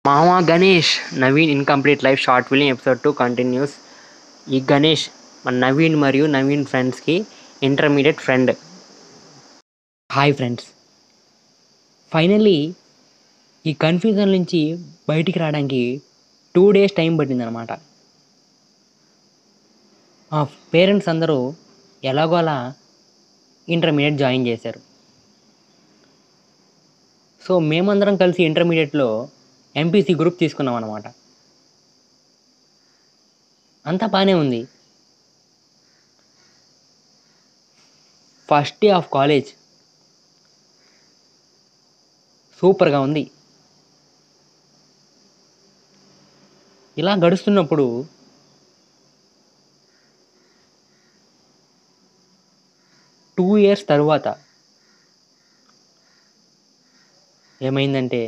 మామ Ganesh Naveen incomplete life short film episode 2 continuous. ఈ గణేష్ మన నవీన్ మరియు నవీన్ ఫ్రెండ్స్కి intermediate friend. Hi friends, finally ఈ కన్ఫ్యూజన్ నుంచి బయటికి రావడానికి 2 days టైం పట్టిందనమాట. మా పేరెంట్స్ అందరూ ఎలాగో అలా ఇంటర్మీడియట్ జాయిన్ చేశారు. సో మేమందరం కలిసి ఇంటర్మీడియట్లో ఎంపీసీ గ్రూప్ తీసుకున్నాం అనమాట. అంతా బాగానే ఉంది. ఫస్ట్ డే ఆఫ్ కాలేజ్ సూపర్గా ఉంది. ఇలా గడుస్తున్నప్పుడు 2 years తరువాత ఏమైందంటే